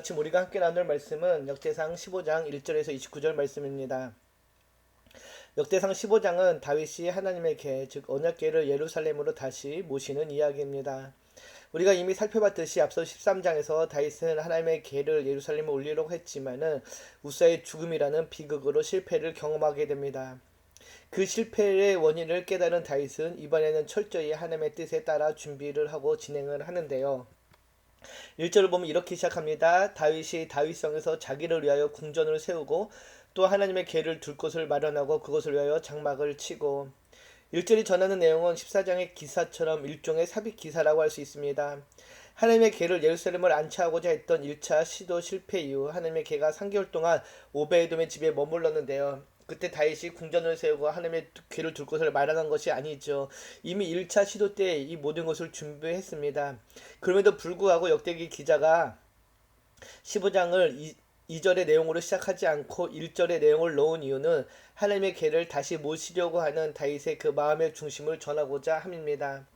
지금 우리가 함께 나눌 말씀은 역대상 15장 1절에서 29절 말씀입니다. 역대상 15장은 다윗이 하나님의 궤, 즉 언약궤를 예루살렘으로 다시 모시는 이야기입니다. 우리가 이미 살펴봤듯이 앞서 13장에서 다윗은 하나님의 궤를 예루살렘에 올리려고 했지만은 우사의 죽음이라는 비극으로 실패를 경험하게 됩니다. 그 실패의 원인을 깨달은 다윗은 이번에는 철저히 하나님의 뜻에 따라 준비를 하고 진행을 하는데요. 1절을 보면 이렇게 시작합니다. 다윗이 다윗성에서 자기를 위하여 궁전을 세우고 또 하나님의 궤를 둘 곳을 마련하고 그것을 위하여 장막을 치고 1절이 전하는 내용은 14장의 기사처럼 일종의 삽입 기사라고 할 수 있습니다. 하나님의 궤를 예루살렘을 안치하고자 했던 1차 시도 실패 이후 하나님의 궤가 3개월 동안 오베에돔의 집에 머물렀는데요. 그때 다윗이 궁전을 세우고 하나님의 궤를 둘 곳을 마련한 것이 아니죠. 이미 1차 시도 때 이 모든 것을 준비했습니다. 그럼에도 불구하고 역대기 기자가 15장을 2절의 내용으로 시작하지 않고 1절의 내용을 넣은 이유는 하나님의 궤를 다시 모시려고 하는 다윗의 그 마음의 중심을 전하고자 함입니다.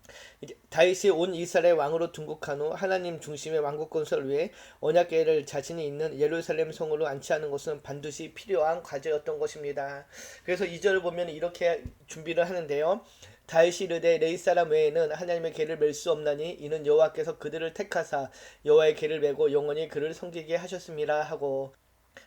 다윗이 온 이스라엘 왕으로 등극한 후 하나님 중심의 왕국 건설을 위해 언약궤를 자신이 있는 예루살렘 성으로 안치하는 것은 반드시 필요한 과제였던 것입니다. 그래서 2절을 보면 이렇게 준비를 하는데요. 다윗이 이르되 레위 사람 외에는 하나님의 궤를 맬 수 없나니 이는 여호와께서 그들을 택하사 여호와의 궤를 메고 영원히 그를 섬기게 하셨음이라 하고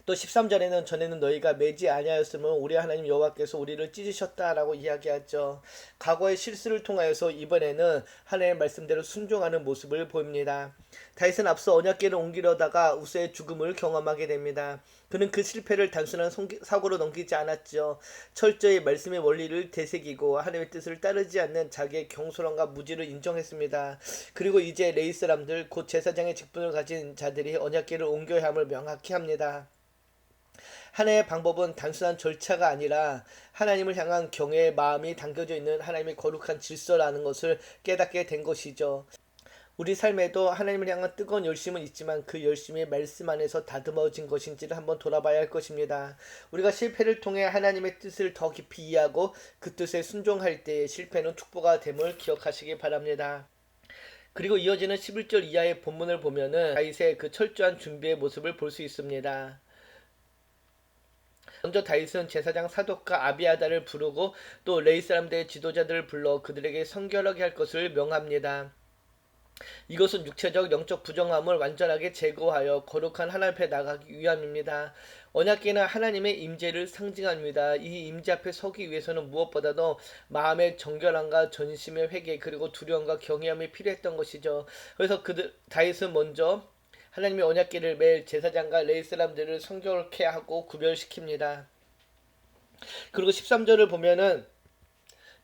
또 13절에는 전에는 너희가 매지 아니하였으면 우리 하나님 여호와께서 우리를 찢으셨다라고 이야기하죠. 과거의 실수를 통하여서 이번에는 하나님의 말씀대로 순종하는 모습을 보입니다. 다윗은 앞서 언약궤를 옮기려다가 우사의 죽음을 경험하게 됩니다. 그는 그 실패를 단순한 사고로 넘기지 않았죠. 철저히 말씀의 원리를 되새기고 하나님의 뜻을 따르지 않는 자기의 경솔함과 무지를 인정했습니다. 그리고 이제 레위 사람들 곧 제사장의 직분을 가진 자들이 언약궤를 옮겨야 함을 명확히 합니다. 하나님의 방법은 단순한 절차가 아니라 하나님을 향한 경외의 마음이 담겨져 있는 하나님의 거룩한 질서라는 것을 깨닫게 된 것이죠. 우리 삶에도 하나님을 향한 뜨거운 열심은 있지만 그 열심이 말씀 안에서 다듬어진 것인지를 한번 돌아봐야 할 것입니다. 우리가 실패를 통해 하나님의 뜻을 더 깊이 이해하고 그 뜻에 순종할 때의 실패는 축복가 됨을 기억하시기 바랍니다. 그리고 이어지는 11절 이하의 본문을 보면은 다윗의 그 철저한 준비의 모습을 볼 수 있습니다. 먼저 다윗은 제사장 사독과 아비아다를 부르고 또 레위 사람들의 지도자들을 불러 그들에게 선결하게 할 것을 명합니다. 이것은 육체적 영적 부정함을 완전하게 제거하여 거룩한 하나님 앞에 나가기 위함입니다. 언약궤는 하나님의 임재를 상징합니다. 이 임재 앞에 서기 위해서는 무엇보다도 마음의 정결함과 전심의 회개 그리고 두려움과 경외함이 필요했던 것이죠. 그래서 다윗은 먼저 하나님의 언약궤를 맬 제사장과 레위 사람들을 성결케 하고 구별시킵니다. 그리고 13절을 보면은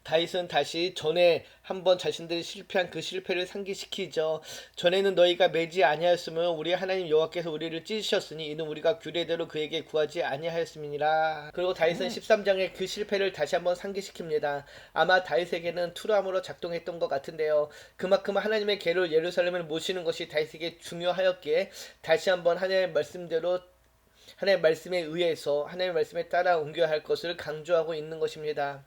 다윗은 다시 전에 한번 자신들이 실패한 그 실패를 상기시키죠. 전에는 너희가 매지 아니하였으면 우리 하나님 여호와께서 우리를 찢으셨으니 이는 우리가 규례대로 그에게 구하지 아니하였음이니라. 그리고 다윗은 13장에 그 실패를 다시 한번 상기시킵니다. 아마 다윗에게는 투람으로 작동했던 것 같은데요. 그만큼 하나님의 궤를 예루살렘을 모시는 것이 다윗에게 중요하였기에 다시 한번 하나님의 말씀대로 하나님의 말씀에 의해서 하나님의 말씀에 따라 옮겨야 할 것을 강조하고 있는 것입니다.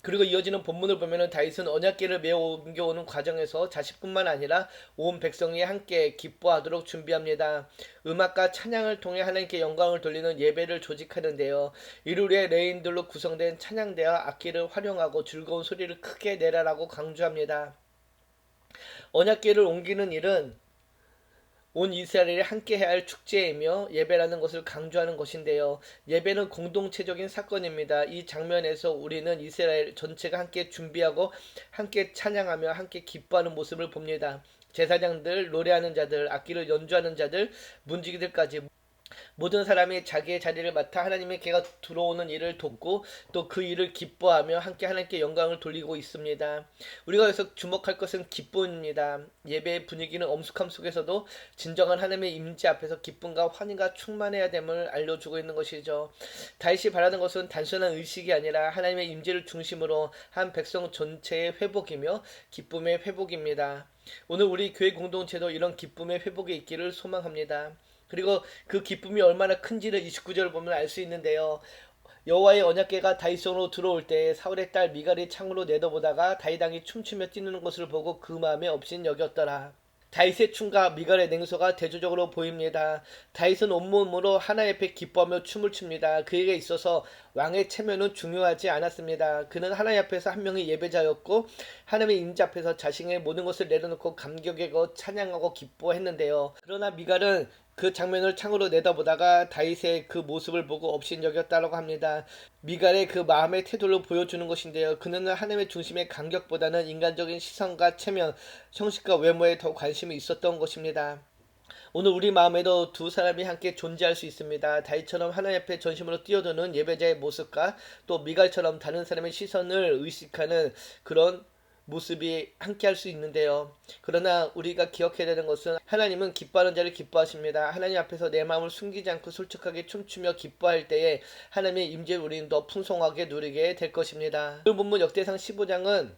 그리고 이어지는 본문을 보면은 다윗은 언약궤를 메어 옮겨오는 과정에서 자식뿐만 아니라 온 백성이 함께 기뻐하도록 준비합니다. 음악과 찬양을 통해 하나님께 영광을 돌리는 예배를 조직하는데요. 이를 위해 레인들로 구성된 찬양대와 악기를 활용하고 즐거운 소리를 크게 내라라고 강조합니다. 언약궤를 옮기는 일은 온 이스라엘이 함께 해야 할 축제이며 예배라는 것을 강조하는 것인데요. 예배는 공동체적인 사건입니다. 이 장면에서 우리는 이스라엘 전체가 함께 준비하고 함께 찬양하며 함께 기뻐하는 모습을 봅니다. 제사장들, 노래하는 자들, 악기를 연주하는 자들, 문지기들까지 모든 사람이 자기의 자리를 맡아 하나님의 궤가 들어오는 일을 돕고 또 그 일을 기뻐하며 함께 하나님께 영광을 돌리고 있습니다. 우리가 여기서 주목할 것은 기쁨입니다. 예배의 분위기는 엄숙함 속에서도 진정한 하나님의 임재 앞에서 기쁨과 환희가 충만해야 됨을 알려주고 있는 것이죠. 다윗이 바라는 것은 단순한 의식이 아니라 하나님의 임재를 중심으로 한 백성 전체의 회복이며 기쁨의 회복입니다. 오늘 우리 교회 공동체도 이런 기쁨의 회복이 있기를 소망합니다. 그리고 그 기쁨이 얼마나 큰지를 29절을 보면 알 수 있는데요. 여호와의 언약궤가 다윗성으로 들어올 때 사울의 딸 미갈이 창으로 내다보다가 다윗 왕이 춤추며 뛰는 것을 보고 그 마음에 없인 여겼더라. 다윗의 춤과 미갈의 냉소가 대조적으로 보입니다. 다윗은 온몸으로 하나님 앞에 기뻐하며 춤을 춥니다. 그에게 있어서 왕의 체면은 중요하지 않았습니다. 그는 하나님 앞에서 한 명의 예배자였고 하나님의 임재 앞에서 자신의 모든 것을 내려놓고 감격하고 찬양하고 기뻐했는데요. 그러나 미갈은 그 장면을 창으로 내다보다가 다윗의 그 모습을 보고 업신여겼다라고 합니다. 미갈의 그 마음의 태도를 보여주는 것인데요. 그는 하나님의 중심의 간격보다는 인간적인 시선과 체면, 형식과 외모에 더 관심이 있었던 것입니다. 오늘 우리 마음에도 두 사람이 함께 존재할 수 있습니다. 다윗처럼 하나님 앞에 전심으로 뛰어드는 예배자의 모습과 또 미갈처럼 다른 사람의 시선을 의식하는 그런 모습이 함께 할 수 있는데요. 그러나 우리가 기억해야 되는 것은 하나님은 기뻐하는 자를 기뻐하십니다. 하나님 앞에서 내 마음을 숨기지 않고 솔직하게 춤추며 기뻐할 때에 하나님의 임재를 우리는 더 풍성하게 누리게 될 것입니다. 오늘 본문 역대상 15장은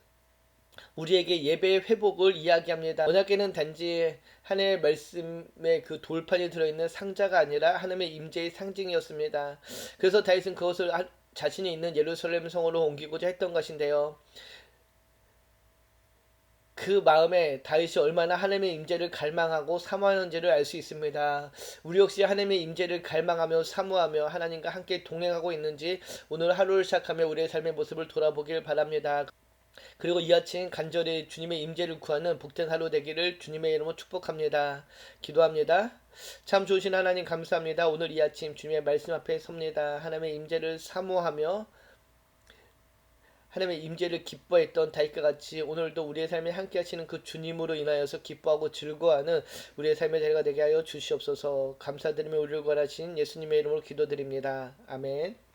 우리에게 예배의 회복을 이야기합니다. 언약궤는 단지 하나님의 말씀의 그 돌판이 들어있는 상자가 아니라 하나님의 임재의 상징이었습니다. 그래서 다윗은 그것을 자신이 있는 예루살렘 성으로 옮기고자 했던 것인데요. 그 마음에 다윗이 얼마나 하나님의 임재를 갈망하고 사모하는지를 알 수 있습니다. 우리 역시 하나님의 임재를 갈망하며 사모하며 하나님과 함께 동행하고 있는지 오늘 하루를 시작하며 우리의 삶의 모습을 돌아보길 바랍니다. 그리고 이 아침 간절히 주님의 임재를 구하는 복된 하루 되기를 주님의 이름으로 축복합니다. 기도합니다. 참 좋으신 하나님 감사합니다. 오늘 이 아침 주님의 말씀 앞에 섭니다. 하나님의 임재를 사모하며 하나님의 임재를 기뻐했던 다윗과 같이 오늘도 우리의 삶에 함께 하시는 그 주님으로 인하여서 기뻐하고 즐거워하는 우리의 삶의 자리가 되게 하여 주시옵소서. 감사드리며 우리를 구원하신 예수님의 이름으로 기도드립니다. 아멘.